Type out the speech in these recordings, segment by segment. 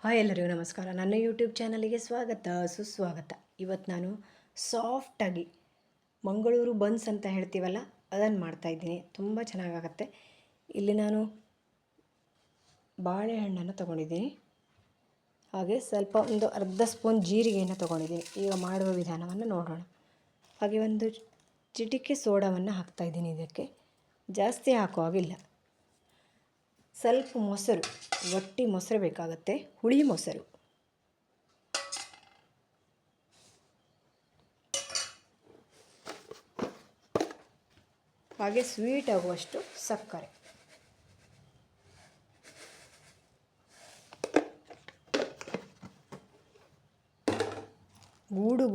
Hi ಎಲ್ಲರಿಗೂ ನಮಸ್ಕಾರ. ನನ್ನ ಯೂಟ್ಯೂಬ್ ಚಾನಲಿಗೆ ಸ್ವಾಗತ ಸುಸ್ವಾಗತ. ಇವತ್ತು ನಾನು ಸಾಫ್ಟಾಗಿ ಮಂಗಳೂರು ಬನ್ಸ್ ಅಂತ ಹೇಳ್ತೀವಲ್ಲ ಅದನ್ನು ಮಾಡ್ತಾಯಿದ್ದೀನಿ. ತುಂಬ ಚೆನ್ನಾಗಾಗತ್ತೆ. ಇಲ್ಲಿ ನಾನು ಬಾಳೆಹಣ್ಣನ್ನು ತೊಗೊಂಡಿದ್ದೀನಿ, ಹಾಗೆ ಸ್ವಲ್ಪ ಒಂದು ಅರ್ಧ ಸ್ಪೂನ್ ಜೀರಿಗೆಯನ್ನು ತೊಗೊಂಡಿದ್ದೀನಿ. ಈಗ ಮಾಡುವ ವಿಧಾನವನ್ನು ನೋಡೋಣ. ಹಾಗೆ ಒಂದು ಚಿಟಿಕೆ ಸೋಡಾವನ್ನು ಹಾಕ್ತಾಯಿದ್ದೀನಿ. ಇದಕ್ಕೆ ಜಾಸ್ತಿ ಹಾಕುವಾಗಿಲ್ಲ. ಸ್ವಲ್ಪ ಮೊಸರು, ಗಟ್ಟಿ ಮೊಸರು ಬೇಕಾಗುತ್ತೆ, ಹುಳಿ ಮೊಸರು. ಹಾಗೆ ಸ್ವೀಟ್ ಆಗುವಷ್ಟು ಸಕ್ಕರೆ.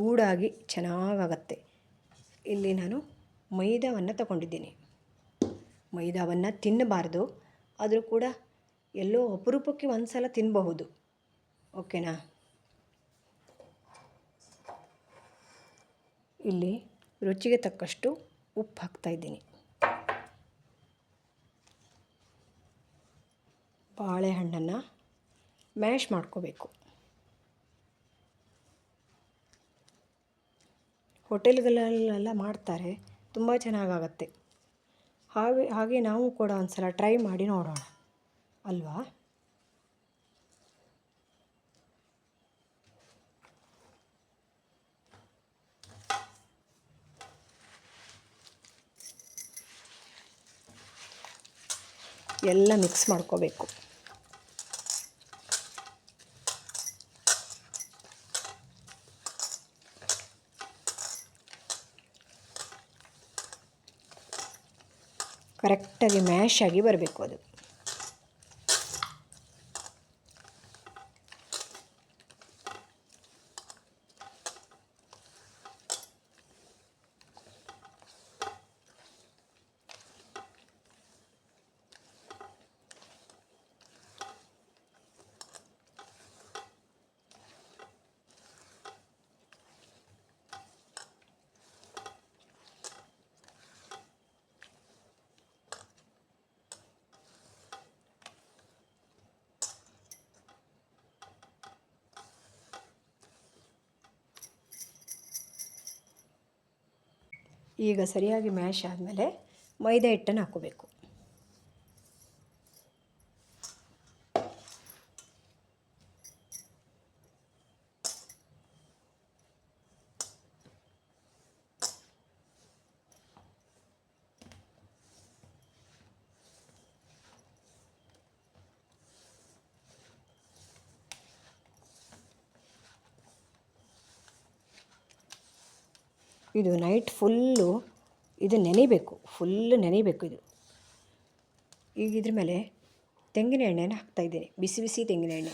ಗೂಡಾಗಿ ಚೆನ್ನಾಗಾಗತ್ತೆ. ಇಲ್ಲಿ ನಾನು ಮೈದಾವನ್ನು ತಗೊಂಡಿದ್ದೀನಿ. ಮೈದಾವನ್ನು ತಿನ್ನಬಾರ್ದು, ಆದರೂ ಕೂಡ ಎಲ್ಲೋ ಅಪರೂಪಕ್ಕೆ ಒಂದು ಸಲ ತಿನ್ನಬಹುದು. ಓಕೆನಾ? ಇಲ್ಲಿ ರುಚಿಗೆ ತಕ್ಕಷ್ಟು ಉಪ್ಪು ಹಾಕ್ತಾಯಿದ್ದೀನಿ. ಬಾಳೆಹಣ್ಣನ್ನು ಮ್ಯಾಶ್ ಮಾಡ್ಕೋಬೇಕು. ಹೋಟೆಲ್ಗಳಲ್ಲೆಲ್ಲ ಮಾಡ್ತಾರೆ, ತುಂಬ ಚೆನ್ನಾಗಾಗತ್ತೆ. ಹಾಗೆ ನಾವು ಕೂಡ ಒಂದು ಸಲ ಟ್ರೈ ಮಾಡಿ ನೋಡೋಣ ಅಲ್ವಾ? ಎಲ್ಲ ಮಿಕ್ಸ್ ಮಾಡ್ಕೋಬೇಕು. ಕರೆಕ್ಟಾಗಿ ಮ್ಯಾಶ್ ಆಗಿ ಬರಬೇಕು ಅದು. ಈಗ ಸರಿಯಾಗಿ ಮ್ಯಾಶ್ ಆದಮೇಲೆ ಮೈದಾ ಹಿಟ್ಟನ್ನು ಹಾಕ್ಕೋಬೇಕು. ಇದು ನೈಟ್ ಫುಲ್ಲು ಇದು ನೆನಿಬೇಕು, ಫುಲ್ಲು ನೆನಿಬೇಕು ಇದು. ಈಗ ಇದ್ರ ಮೇಲೆ ತೆಂಗಿನ ಎಣ್ಣೆನ ಹಾಕ್ತಾಯಿದ್ದೀನಿ, ಬಿಸಿ ಬಿಸಿ ತೆಂಗಿನ ಎಣ್ಣೆ.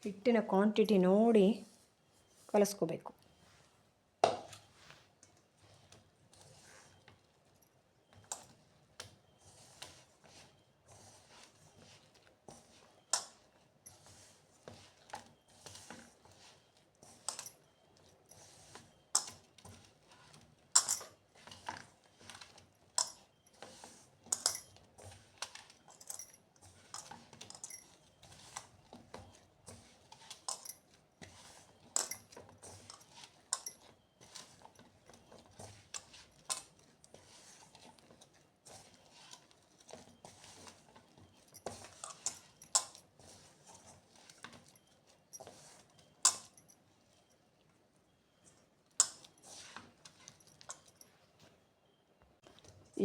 ಹಿಟ್ಟಿನ ಕ್ವಾಂಟಿಟಿ ನೋಡಿ ಕಲಿಸ್ಕೋಬೇಕು.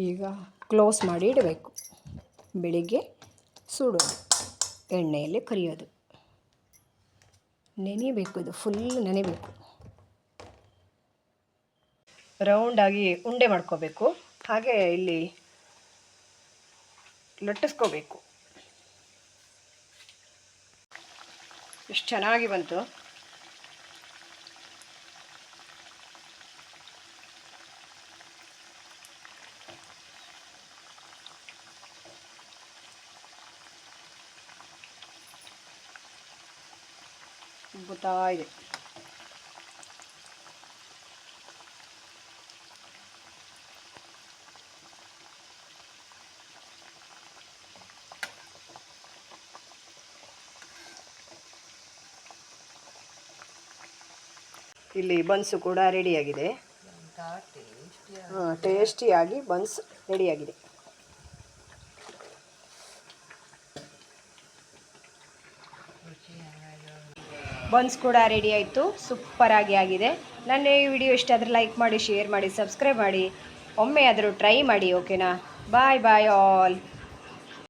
ಈಗ ಕ್ಲೋಸ್ ಮಾಡಿ ಇಡಬೇಕು. ಬೆಳಿಗ್ಗೆ ಸುಡೋದು, ಎಣ್ಣೆಯಲ್ಲಿ ಕರಿಯೋದು. ನೆನಿಬೇಕು, ಇದು ಫುಲ್ ನೆನಿಬೇಕು. ರೌಂಡಾಗಿ ಉಂಡೆ ಮಾಡ್ಕೋಬೇಕು. ಹಾಗೆ ಇಲ್ಲಿ ಲಟ್ಟಿಸ್ಕೋಬೇಕು. ಎಷ್ಟು ಚೆನ್ನಾಗಿ ಬಂತು. ಉಬ್ಬುತ್ತಾ ಇದೆ. ಇಲ್ಲಿ ಬನ್ಸು ಕೂಡ ರೆಡಿಯಾಗಿದೆ. ಟೇಸ್ಟಿಯಾಗಿ ಬನ್ಸ್ ರೆಡಿಯಾಗಿದೆ. ಬನ್ಸ್ ಕೂಡ ರೆಡಿ ಆಯಿತು, ಸೂಪರಾಗಿ ಆಗಿದೆ. ನನ್ನ ಈ ವಿಡಿಯೋ ಇಷ್ಟ ಆದರೆ ಲೈಕ್ ಮಾಡಿ, ಶೇರ್ ಮಾಡಿ, ಸಬ್ಸ್ಕ್ರೈಬ್ ಮಾಡಿ, ಒಮ್ಮೆ ಆದರೂ ಟ್ರೈ ಮಾಡಿ. ಓಕೆನಾ? ಬಾಯ್ ಬಾಯ್ ಆಲ್.